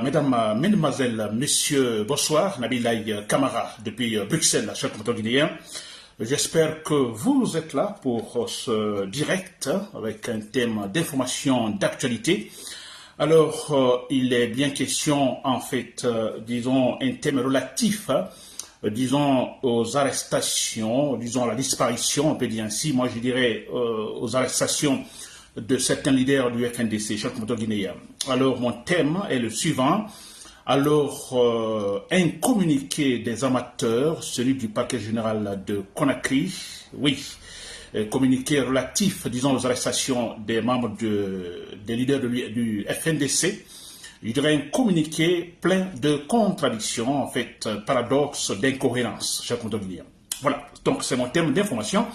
mesdames, mesdemoiselles, messieurs, bonsoir. Nabilaï Kamara depuis Bruxelles, chers compatriotes guinéens. J'espère que vous êtes là pour ce direct avec un thème d'information, d'actualité. Alors, il est bien question, en fait, disons, un thème relatif, disons, aux arrestations, disons, à la disparition, on peut dire ainsi, moi je dirais aux arrestations de certains leaders du FNDC, chers compatriotes guinéens. Alors, mon thème est le suivant. Alors, un communiqué des amateurs, celui du parquet général de Conakry, oui, communiqué relatif, disons, aux arrestations des membres des leaders du FNDC. Je dirais un communiqué plein de contradictions, en fait, paradoxes, d'incohérences, chers compatriotes guinéens. Voilà, donc c'est mon thème d'information,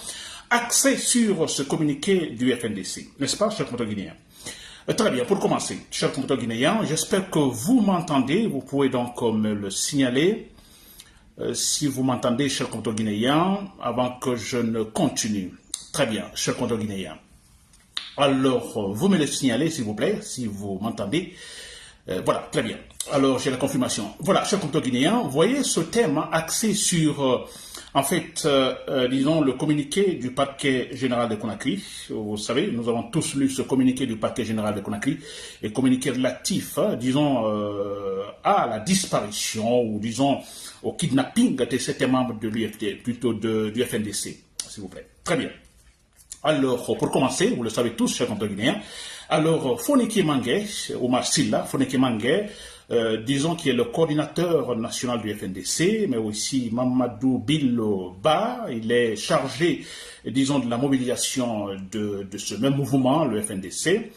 axé sur ce communiqué du FNDC, n'est-ce pas, chers compatriotes guinéens? Très bien, pour commencer, chers compatriotes guinéens, j'espère que vous m'entendez, vous pouvez donc me le signaler, si vous m'entendez, chers compatriotes guinéens, avant que je ne continue. Très bien, chers compatriotes guinéens. Alors, vous me le signalez, s'il vous plaît, si vous m'entendez. Voilà, très bien. Alors, j'ai la confirmation. Voilà, chers compatriotes guinéens, vous voyez ce thème axé sur... En fait, disons, le communiqué du parquet général de Conakry, vous savez, nous avons tous lu ce communiqué du parquet général de Conakry, et communiqué relatif, disons, à la disparition, ou disons, au kidnapping de certains membres de l'UFD, plutôt du FNDC, s'il vous plaît. Très bien. Alors, pour commencer, vous le savez tous, chers compatriotes guinéens, alors, Foneke Mangué, Omar Silla, Foneke Mangué, disons qu'il est le coordinateur national du FNDC, mais aussi Mamadou Billo Ba, il est chargé, disons, de la mobilisation de ce même mouvement, le FNDC.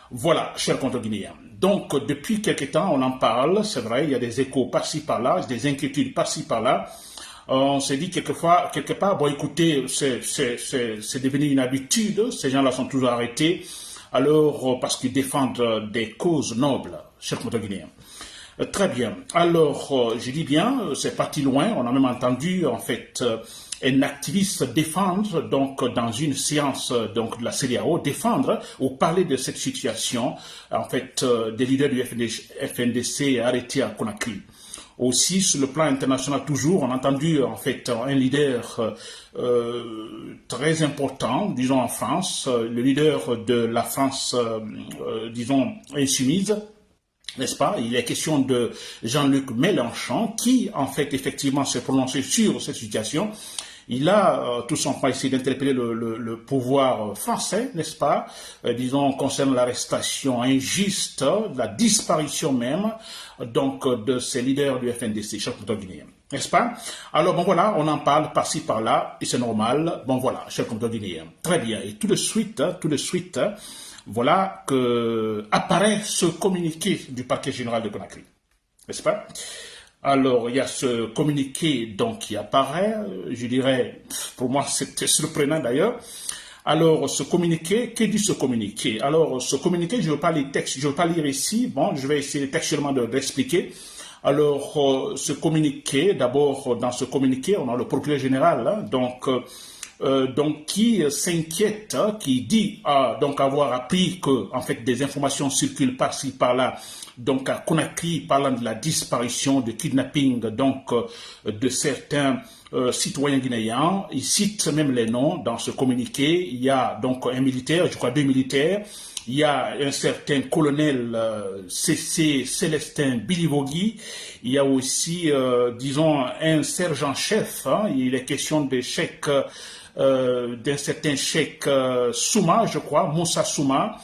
Voilà, chers compatriotes guinéens. Donc, depuis quelque temps, on en parle, c'est vrai, il y a des échos par-ci par-là, des inquiétudes par-ci par-là. On s'est dit quelque part, bon écoutez, c'est devenu une habitude, ces gens-là sont toujours arrêtés, alors parce qu'ils défendent des causes nobles, chers compatriotes guinéens. Très bien. Alors, je dis bien, c'est parti loin. On a même entendu, en fait, un activiste défendre, donc, dans une séance, donc, de la CEDEAO, défendre ou parler de cette situation, en fait, des leaders du FNDC arrêtés à Conakry. Aussi, sur le plan international, toujours, on a entendu, en fait, un leader très important, disons, en France, le leader de la France, disons, insoumise, n'est-ce pas? Il est question de Jean-Luc Mélenchon qui, en fait, effectivement, s'est prononcé sur cette situation. Il a tout simplement essayé d'interpeller le pouvoir français, n'est-ce pas? Disons, concernant l'arrestation injuste, la disparition même, donc, de ces leaders du FNDC, chers compatriotes guinéens. N'est-ce pas? Alors, bon, voilà, on en parle par-ci, par-là, et c'est normal. Bon, voilà, chers compatriotes guinéens. Très bien. Et tout de suite, voilà que apparaît ce communiqué du parquet général de Conakry, n'est-ce pas? Alors, il y a ce communiqué donc qui apparaît, je dirais, pour moi c'était surprenant d'ailleurs. Alors, ce communiqué, que dit ce communiqué? Alors, ce communiqué, je ne veux pas les textes, je ne veux pas lire ici, bon, je vais essayer textuellement d'expliquer. Alors, ce communiqué, d'abord, dans ce communiqué, on a le procureur général, hein, donc qui s'inquiète, qui dit donc avoir appris que en fait des informations circulent par-ci par-là, donc à Conakry, parlant de la disparition, de kidnapping, donc de certains citoyens guinéens. Il cite même les noms dans ce communiqué. Il y a donc un militaire, je crois 2 militaires. Il y a un certain colonel C.C. Célestin Bilivogui. Il y a aussi, disons, un sergent-chef. Hein. Il est question des chèques, d'un certain cheikh Souma, je crois, Moussa Souma,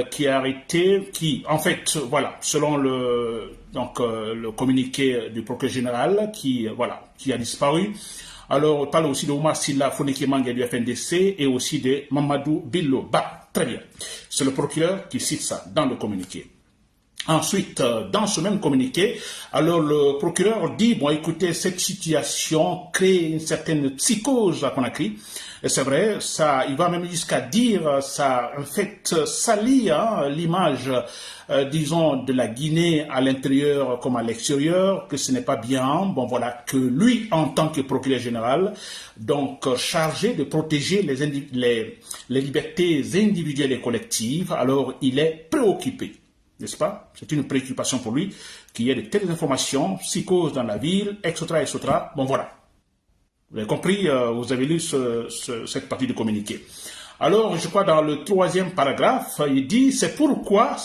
qui est arrêté, qui, en fait, voilà, selon le communiqué du procureur général, qui a disparu. Alors, on parle aussi de Omar Silla Foneke Mangué du FNDC et aussi de Mamadou Billo Ba. Très bien. C'est le procureur qui cite ça dans le communiqué. Ensuite, dans ce même communiqué, alors le procureur dit, bon écoutez, cette situation crée une certaine psychose à Conakry. Et c'est vrai, ça, il va même jusqu'à dire, ça en fait salit l'image, disons, de la Guinée à l'intérieur comme à l'extérieur, que ce n'est pas bien. Bon voilà, que lui, en tant que procureur général, donc chargé de protéger les libertés individuelles et collectives, alors il est préoccupé. n'est-ce pas? C'est une préoccupation pour lui qu'il y ait de telles informations, psychose dans la ville, etc., etc. Bon, voilà. Vous avez compris, vous avez lu cette partie du communiqué. Alors, je crois dans le troisième paragraphe, il dit, c'est pourquoi,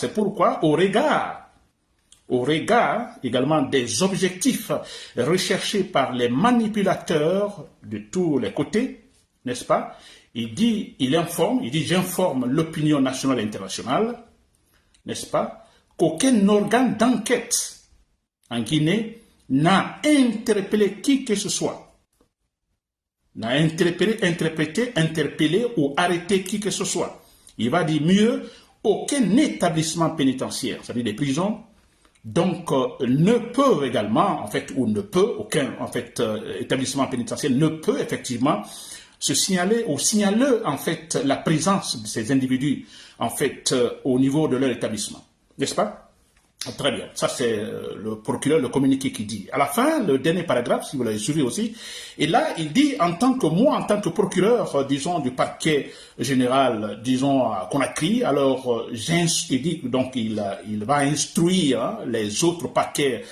au regard également des objectifs recherchés par les manipulateurs de tous les côtés, n'est-ce pas? Il dit, j'informe l'opinion nationale et internationale, n'est-ce pas, qu'aucun organe d'enquête en Guinée n'a interpellé qui que ce soit, n'a interpellé ou arrêté qui que ce soit. Il va dire mieux, aucun établissement pénitentiaire, c'est-à-dire des prisons, donc ne peut également, aucun établissement pénitentiaire ne peut effectivement se signaler ou signaler en fait la présence de ces individus en fait au niveau de leur établissement, n'est-ce pas? Très bien, ça c'est le procureur, le communiqué qui dit. À la fin, le dernier paragraphe, si vous l'avez suivi aussi, et là il dit en tant que procureur, disons du parquet général, disons à Conakry, alors il dit donc il va instruire les autres parquets,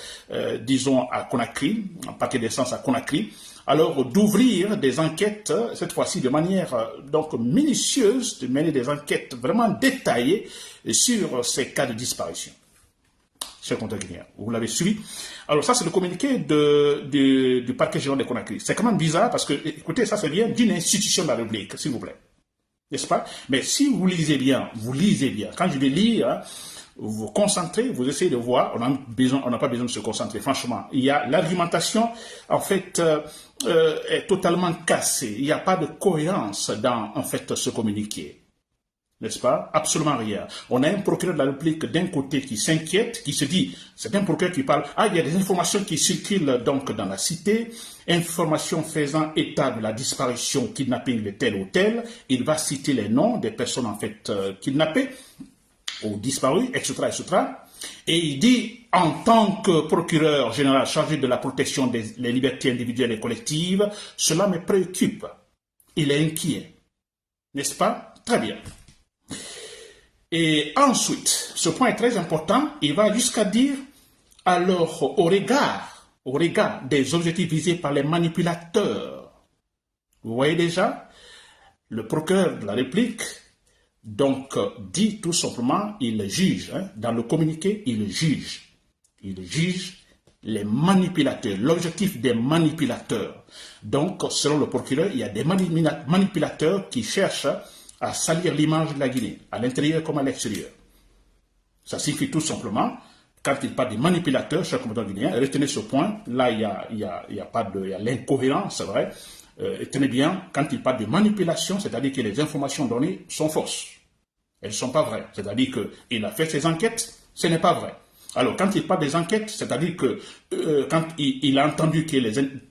disons à Conakry, un parquet d'essence à Conakry, alors d'ouvrir des enquêtes, cette fois-ci de manière donc minutieuse, de mener des enquêtes vraiment détaillées sur ces cas de disparition. Chers conterguinéens, vous l'avez suivi. Alors ça, c'est le communiqué du parquet général de Conakry. C'est quand même bizarre parce que, écoutez, ça vient d'une institution de la République, s'il vous plaît. N'est-ce pas? Mais si vous lisez bien. Quand je vais lire, vous vous concentrez, vous essayez de voir, on n'a pas besoin de se concentrer, franchement. Il y a l'argumentation, en fait, est totalement cassée. Il n'y a pas de cohérence dans, en fait, ce communiqué. N'est-ce pas? Absolument rien. On a un procureur de la République d'un côté qui s'inquiète, qui se dit, c'est un procureur qui parle, il y a des informations qui circulent donc dans la cité, informations faisant état de la disparition, kidnapping de tel ou tel, il va citer les noms des personnes en fait kidnappées ou disparues, etc., etc. Et il dit, en tant que procureur général chargé de la protection des libertés individuelles et collectives, cela me préoccupe. Il est inquiet. N'est-ce pas? Très bien. Et ensuite, ce point est très important, il va jusqu'à dire, alors au regard des objectifs visés par les manipulateurs, vous voyez déjà, le procureur de la République, donc, dit tout simplement, il juge, dans le communiqué, il juge les manipulateurs, l'objectif des manipulateurs. Donc, selon le procureur, il y a des manipulateurs qui cherchent à salir l'image de la Guinée, à l'intérieur comme à l'extérieur. Ça signifie tout simplement, quand il parle des manipulateurs, chers combattants guinéens, retenez ce point, là il y a l'incohérence, c'est vrai. Tenez bien, quand il parle de manipulation, c'est-à-dire que les informations données sont fausses. Elles ne sont pas vraies. C'est-à-dire qu'il a fait ses enquêtes, ce n'est pas vrai. Alors, quand il parle des enquêtes, c'est-à-dire que quand il a entendu que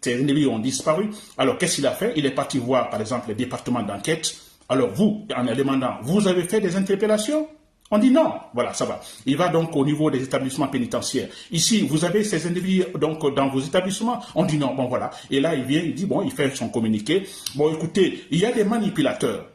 ces individus ont disparu, alors qu'est-ce qu'il a fait? Il est parti voir, par exemple, les départements d'enquête. Alors vous, en demandant, vous avez fait des interpellations? On dit non, voilà, ça va. Il va donc au niveau des établissements pénitentiaires. Ici, vous avez ces individus donc dans vos établissements? On dit non, bon voilà. Et là, il vient, il dit, bon, il fait son communiqué. Bon, écoutez, il y a des manipulateurs.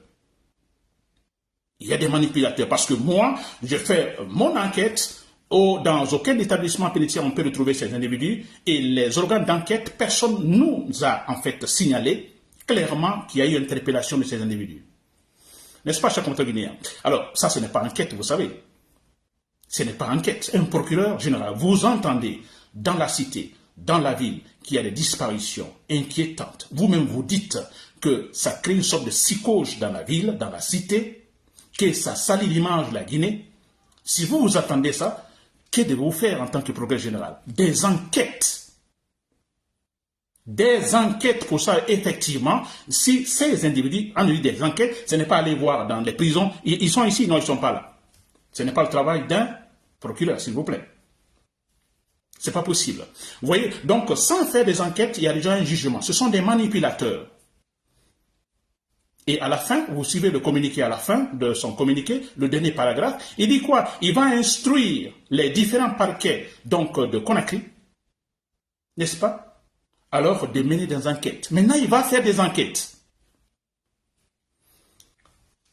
Il y a des manipulateurs parce que moi, je fais mon enquête. Dans aucun établissement pénitentiaire, on peut retrouver ces individus. Et les organes d'enquête, personne nous a en fait signalé clairement qu'il y a eu une interpellation de ces individus. N'est-ce pas, chers compatriotes guinéens? Alors, ça, ce n'est pas enquête, vous savez. Ce n'est pas enquête. Un procureur général, vous entendez dans la cité, dans la ville, qu'il y a des disparitions inquiétantes. Vous-même, vous dites que ça crée une sorte de psychose dans la ville, dans la cité, que ça salit l'image de la Guinée. Si vous attendez ça, que devez-vous faire en tant que procureur général? Des enquêtes. Des enquêtes pour ça, effectivement, si ces individus ont eu des enquêtes, ce n'est pas aller voir dans les prisons, ils sont ici, non, ils ne sont pas là. Ce n'est pas le travail d'un procureur, s'il vous plaît. Ce n'est pas possible. Vous voyez, donc sans faire des enquêtes, il y a déjà un jugement. Ce sont des manipulateurs. Et à la fin, vous suivez le communiqué à la fin de son communiqué, le dernier paragraphe, il dit quoi? Il va instruire les différents parquets donc de Conakry, n'est-ce pas? Alors de mener des enquêtes. Maintenant, il va faire des enquêtes.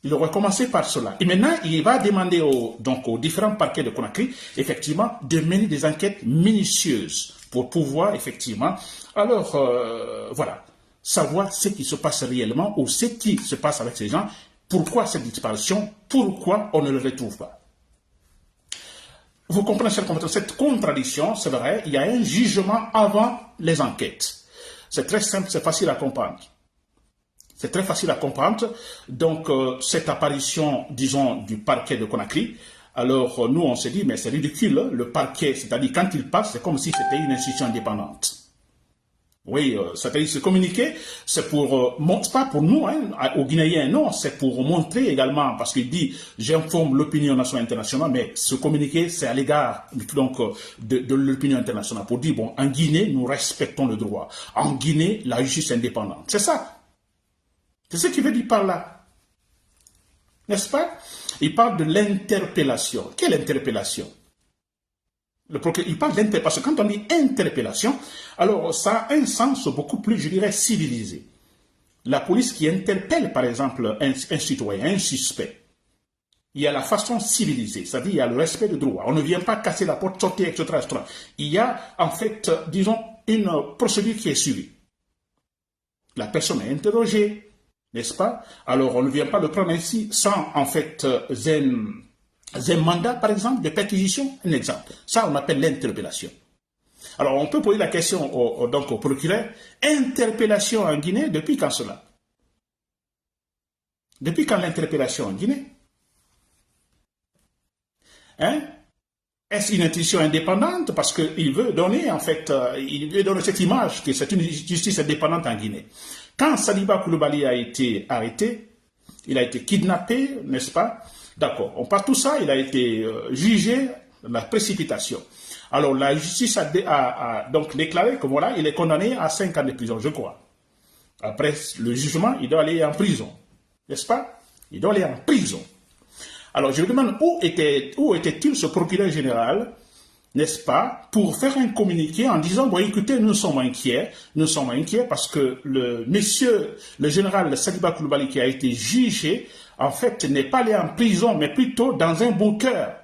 Il aurait commencé par cela. Et maintenant, il va demander aux différents parquets de Conakry, effectivement, de mener des enquêtes minutieuses pour pouvoir, effectivement, alors, voilà, savoir ce qui se passe réellement ou ce qui se passe avec ces gens, pourquoi cette disparition, pourquoi on ne le retrouve pas. Vous comprenez cette contradiction, c'est vrai, il y a un jugement avant les enquêtes. C'est très simple, c'est facile à comprendre. C'est très facile à comprendre. Donc, cette apparition, disons, du parquet de Conakry, alors nous, on s'est dit, mais c'est ridicule, le parquet, c'est-à-dire quand il passe, c'est comme si c'était une institution indépendante. Oui, c'est-à-dire ce communiqué, c'est pour, pas pour nous, hein, aux Guinéens, non, c'est pour montrer également, parce qu'il dit, j'informe l'opinion nationale internationale, mais ce communiqué, c'est à l'égard donc de l'opinion internationale, pour dire, bon, en Guinée, nous respectons le droit. En Guinée, la justice est indépendante. C'est ça. C'est ce qu'il veut dire par là. N'est-ce pas? Il parle de l'interpellation. Quelle interpellation? Il parle d'interpellation. Quand on dit interpellation, alors ça a un sens beaucoup plus, je dirais, civilisé. La police qui interpelle, par exemple, un citoyen, un suspect, il y a la façon civilisée, c'est-à-dire il y a le respect du droit. On ne vient pas casser la porte, sortir, etc., etc. Il y a, en fait, disons, une procédure qui est suivie. La personne est interrogée, n'est-ce pas? Alors, on ne vient pas le prendre ainsi sans, en fait, un mandat, par exemple, de perquisition, un exemple. Ça, on appelle l'interpellation. Alors, on peut poser la question donc au procureur, interpellation en Guinée, depuis quand cela? Depuis quand l'interpellation en Guinée? Hein? Est-ce une institution indépendante? Parce qu'il veut donner, en fait, il veut donner cette image que c'est une justice indépendante en Guinée. Quand Saliba Coulibaly a été arrêté, il a été kidnappé, n'est-ce pas? D'accord, on part tout ça, il a été jugé dans la précipitation. Alors la justice a donc déclaré que voilà, il est condamné à 5 ans de prison, je crois. Après le jugement, il doit aller en prison, n'est-ce pas? Il doit aller en prison. Alors je me demande où était-il ce procureur général, n'est-ce pas, pour faire un communiqué en disant, bon écoutez, nous sommes inquiets parce que le général Saliba Coulibaly qui a été jugé, en fait, n'est pas allé en prison, mais plutôt dans un bunker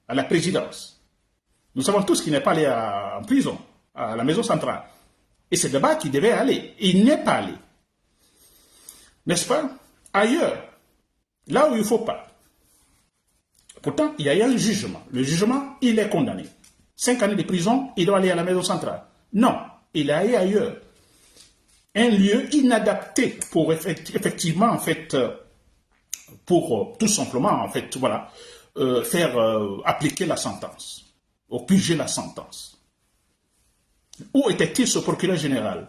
à la présidence. Nous savons tous qu'il n'est pas allé en prison, à la maison centrale. Et c'est là-bas qu'il devait aller. Il n'est pas allé. N'est-ce pas? Ailleurs, là où il ne faut pas. Pourtant, il y a eu un jugement. Le jugement, il est condamné. 5 années de prison, il doit aller à la maison centrale. Non, il est allé ailleurs. Un lieu inadapté pour effectivement, en fait, pour tout simplement, en fait, voilà, faire appliquer la sentence, ou purger la sentence. Où était-il ce procureur général?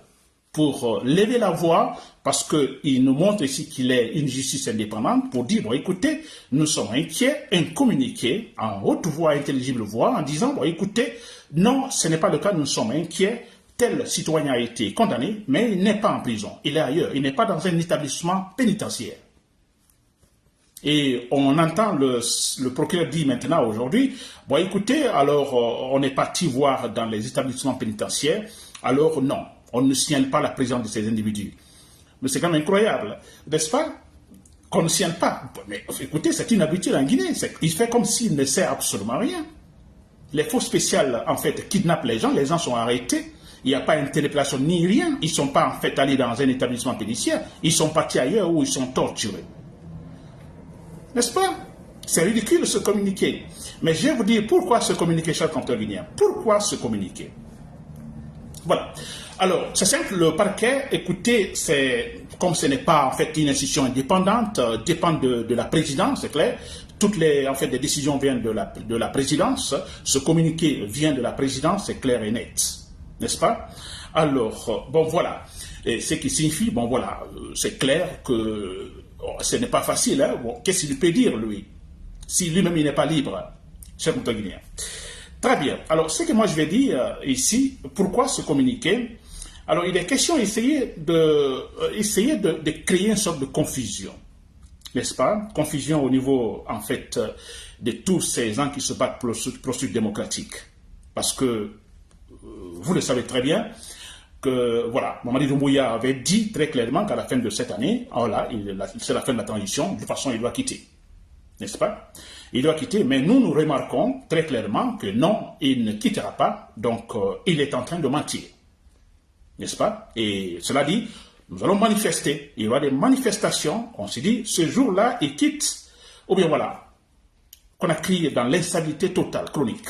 Pour lever la voix, parce qu'il nous montre ici qu'il est une justice indépendante, pour dire, bon, écoutez, nous sommes inquiets, un communiqué en haute voix, intelligible voix, en disant, bon, écoutez, non, ce n'est pas le cas, nous sommes inquiets, tel citoyen a été condamné, mais il n'est pas en prison, il est ailleurs, il n'est pas dans un établissement pénitentiaire. Et on entend le procureur dire maintenant, aujourd'hui, bon, écoutez, alors, on est parti voir dans les établissements pénitentiaires, alors non. On ne signale pas la présence de ces individus. Mais c'est quand même incroyable, n'est-ce pas? Qu'on ne signale pas. Mais écoutez, c'est une habitude en Guinée. Il fait comme s'il ne sert absolument rien. Les forces spéciales, en fait, kidnappent les gens sont arrêtés. Il n'y a pas d'interpellation ni rien. Ils ne sont pas, en fait, allés dans un établissement pénitentiaire. Ils sont partis ailleurs où ils sont torturés. N'est-ce pas? C'est ridicule ce communiqué. Mais je vais vous dire pourquoi ce communiqué, chers compteurs guinéens. Pourquoi ce communiqué? Voilà. Alors, c'est simple, le parquet, écoutez, comme ce n'est pas en fait une institution indépendante, dépend de la présidence, c'est clair. Toutes les décisions viennent de la présidence. Ce communiqué vient de la présidence, c'est clair et net, n'est-ce pas? Alors, bon voilà. Et ce qui signifie, bon voilà, c'est clair que ce n'est pas facile. Hein? Bon, qu'est-ce qu'il peut dire, lui? Si lui-même il n'est pas libre, cher Guinéen. Très bien. Alors, ce que moi je vais dire ici, pourquoi ce communiqué? Alors, il est question d'essayer de créer une sorte de confusion, n'est-ce pas? Confusion au niveau, en fait, de tous ces gens qui se battent pour le processus démocratique. Parce que, vous le savez très bien, que, voilà, Mamadi Doumbouya avait dit très clairement qu'à la fin de cette année, voilà, c'est la fin de la transition, de toute façon, il doit quitter. N'est-ce pas? Il doit quitter, mais nous remarquons très clairement que non, il ne quittera pas, donc il est en train de mentir. N'est-ce pas? Et cela dit, nous allons manifester, il y aura des manifestations, on s'est dit, ce jour-là, il quitte, ou bien voilà, qu'on a crié dans l'instabilité totale, chronique.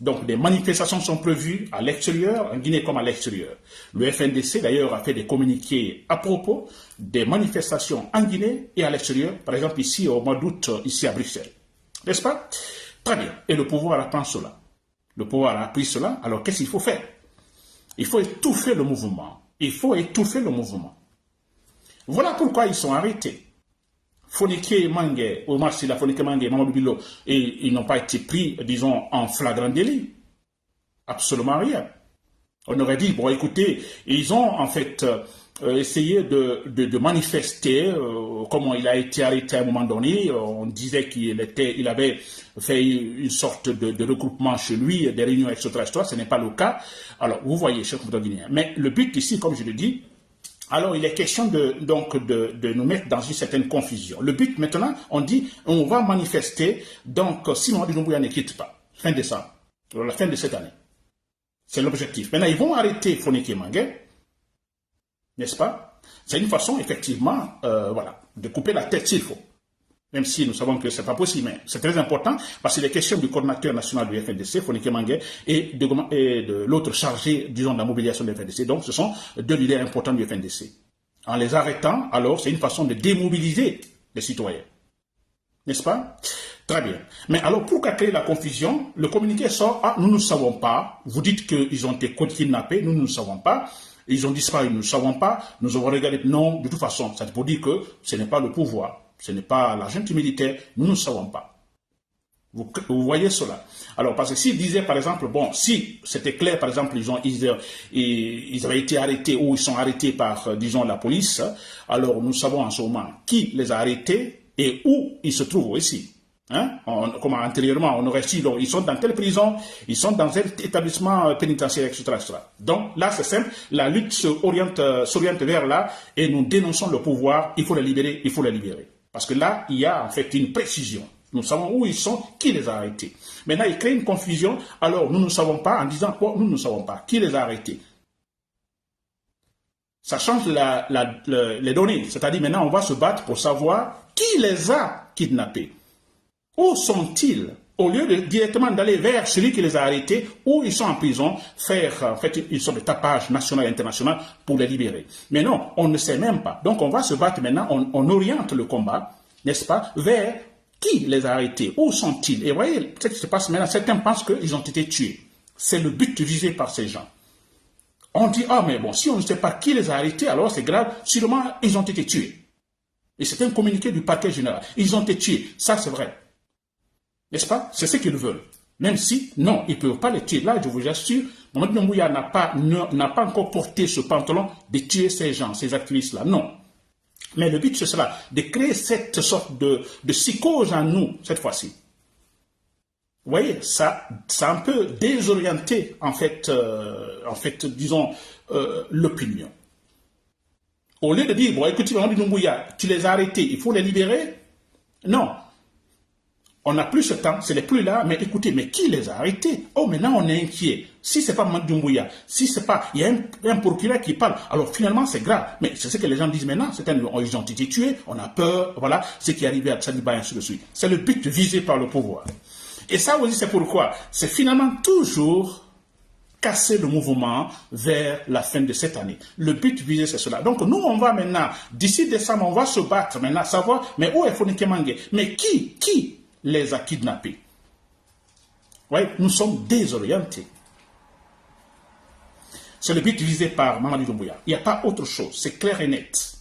Donc, des manifestations sont prévues à l'extérieur, en Guinée comme à l'extérieur. Le FNDC, d'ailleurs, a fait des communiqués à propos des manifestations en Guinée et à l'extérieur, par exemple ici, au mois d'août, ici à Bruxelles. N'est-ce pas? Très bien. Et le pouvoir apprend cela. Le pouvoir a appris cela. Alors, qu'est-ce qu'il faut faire? Il faut étouffer le mouvement. Il faut étouffer le mouvement. Voilà pourquoi ils sont arrêtés. Fonike Mangé, Omar Sila, Fonike Mangé, Mamadou Bilo, et ils n'ont pas été pris, disons, en flagrant délit. Absolument rien. On aurait dit, bon, écoutez, ils ont en fait essayé de manifester comment il a été arrêté à un moment donné. On disait il avait fait une sorte de regroupement chez lui, des réunions, etc. Ce n'est pas le cas. Alors, vous voyez, chers compatriotes guinéens. Mais le but ici, comme je le dis, alors, il est question de nous mettre dans une certaine confusion. Le but, maintenant, on dit, on va manifester, donc, si Mamadi Doumbouya ne quitte pas, fin décembre, la fin de cette année. C'est l'objectif. Maintenant, ils vont arrêter Fonike Mangé, n'est-ce pas? C'est une façon, effectivement, voilà, de couper la tête s'il faut. Même si nous savons que ce n'est pas possible, mais c'est très important parce que les questions du coordinateur national du FNDC, Fonike Mangé, et de l'autre chargé, disons, de la mobilisation du FNDC. Donc, ce sont deux leaders importants du FNDC. En les arrêtant, alors, c'est une façon de démobiliser les citoyens. N'est-ce pas? Très bien. Mais alors, pourquoi créer la confusion? Le communiqué sort, ah, nous ne savons pas. Vous dites qu'ils ont été kidnappés, nous ne savons pas. Ils ont disparu, nous ne savons pas. Nous avons regardé. Non, de toute façon, ça veut dire que ce n'est pas le pouvoir. Ce n'est pas la junte militaire, nous ne savons pas. Vous voyez cela. Alors, parce que s'ils disaient, par exemple, bon, si c'était clair, par exemple, ils avaient été arrêtés ou ils sont arrêtés par, disons, la police, alors nous savons en ce moment qui les a arrêtés et où ils se trouvent aussi. Hein? Comme antérieurement, on aurait dit, donc, ils sont dans telle prison, ils sont dans tel établissement pénitentiaire, etc., etc. Donc là, c'est simple, la lutte s'oriente vers là et nous dénonçons le pouvoir, il faut les libérer, il faut les libérer. Parce que là, il y a en fait une précision. Nous savons où ils sont, qui les a arrêtés. Maintenant, ils créent une confusion, alors nous ne savons pas, en disant quoi, nous ne savons pas, qui les a arrêtés. Ça change les données, c'est-à-dire maintenant on va se battre pour savoir qui les a kidnappés. Où sont-ils? Au lieu de directement d'aller vers celui qui les a arrêtés, où ils sont en prison, faire en fait une sorte de tapage national et international pour les libérer. Mais non, on ne sait même pas. Donc on va se battre maintenant, on oriente le combat, n'est-ce pas, vers qui les a arrêtés, où sont-ils? Et vous voyez, ce qui se passe maintenant, certains pensent qu'ils ont été tués. C'est le but visé par ces gens. On dit, ah mais bon, si on ne sait pas qui les a arrêtés, alors c'est grave, sûrement ils ont été tués. Et c'est un communiqué du parquet général. Ils ont été tués, ça c'est vrai. N'est-ce pas? C'est ce qu'ils veulent. Même si, non, ils ne peuvent pas les tuer. Là, je vous assure, Mamadi Doumbouya n'a pas encore porté ce pantalon de tuer ces gens, ces activistes-là. Non. Mais le but, c'est cela, de créer cette sorte de psychose en nous, cette fois-ci. Vous voyez, ça a un peu désorienté, en fait, disons, l'opinion. Au lieu de dire, bon, écoutez, Mamadi Doumbouya, tu les as arrêtés, il faut les libérer. Non. On n'a plus ce temps, ce n'est plus là, mais écoutez, mais qui les a arrêtés? Oh, maintenant on est inquiet. Si ce n'est pas Mamadi Doumbouya, si c'est pas, il y a un procureur qui parle, alors finalement c'est grave. Mais c'est ce que les gens disent maintenant, ils ont été tués, on a peur, voilà, ce qui est arrivé à Tsadiba et ainsi de suite. C'est le but visé par le pouvoir. Et ça aussi c'est pourquoi, c'est finalement toujours casser le mouvement vers la fin de cette année. Le but visé, c'est cela. Donc nous, on va maintenant, d'ici décembre, on va se battre maintenant, savoir, mais où est Fonike Mangé? Mais qui les a kidnappés? Oui, nous sommes désorientés. C'est le but visé par Mamadi Doumbouya. Il n'y a pas autre chose, c'est clair et net.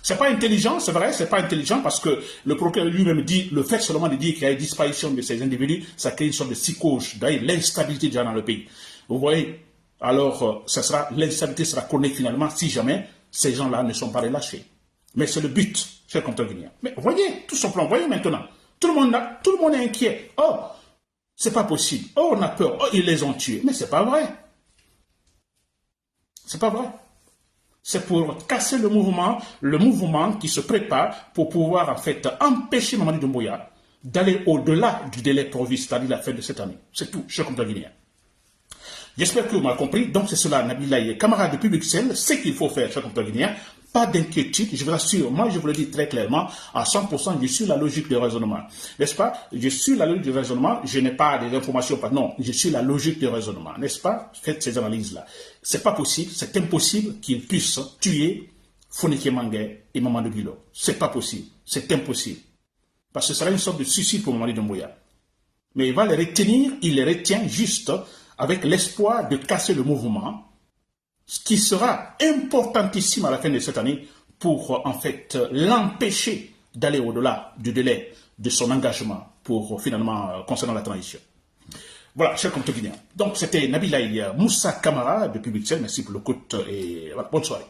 C'est pas intelligent, c'est vrai, c'est pas intelligent parce que le procureur lui-même dit, le fait seulement de dire qu'il y a une disparition de ces individus, ça crée une sorte de psychose, d'ailleurs l'instabilité déjà dans le pays. Vous voyez, alors l'instabilité sera connue finalement si jamais ces gens-là ne sont pas relâchés. Mais c'est le but, cher compatriotes guinéens. Mais voyez, tout simplement, voyez maintenant, tout le monde est inquiet. Oh, c'est pas possible. Oh, on a peur. Oh, ils les ont tués. Mais c'est pas vrai. C'est pas vrai. C'est pour casser le mouvement qui se prépare pour pouvoir en fait empêcher Mamadi Doumbouya d'aller au-delà du délai prévu, c'est-à-dire la fin de cette année. C'est tout, chers compatriotes guinéens. J'espère que vous m'avez compris. Donc c'est cela, Nabilaye Kamara depuis Bruxelles, ce qu'il faut faire, chers compatriotes guinéens. Pas d'inquiétude, je vous assure, moi je vous le dis très clairement, à 100%, je suis la logique de raisonnement. N'est-ce pas? Je suis la logique de raisonnement, je n'ai pas des informations, non, je suis la logique de raisonnement, n'est-ce pas? Faites ces analyses-là. C'est pas possible, c'est impossible qu'ils puissent tuer Foneke Mangué et Mamadou Bilo. C'est pas possible, c'est impossible. Parce que ce sera une sorte de suicide pour Mamadi Doumbouya. Mais il va les retenir, il les retient juste avec l'espoir de casser le mouvement, ce qui sera importantissime à la fin de cette année pour en fait l'empêcher d'aller au-delà du délai de son engagement pour finalement concernant la transition. Voilà, chers compatriotes guinéens. Donc c'était Nabilaye Moussa Kamara depuis Bruxelles. Merci pour l'écoute et voilà, bonne soirée.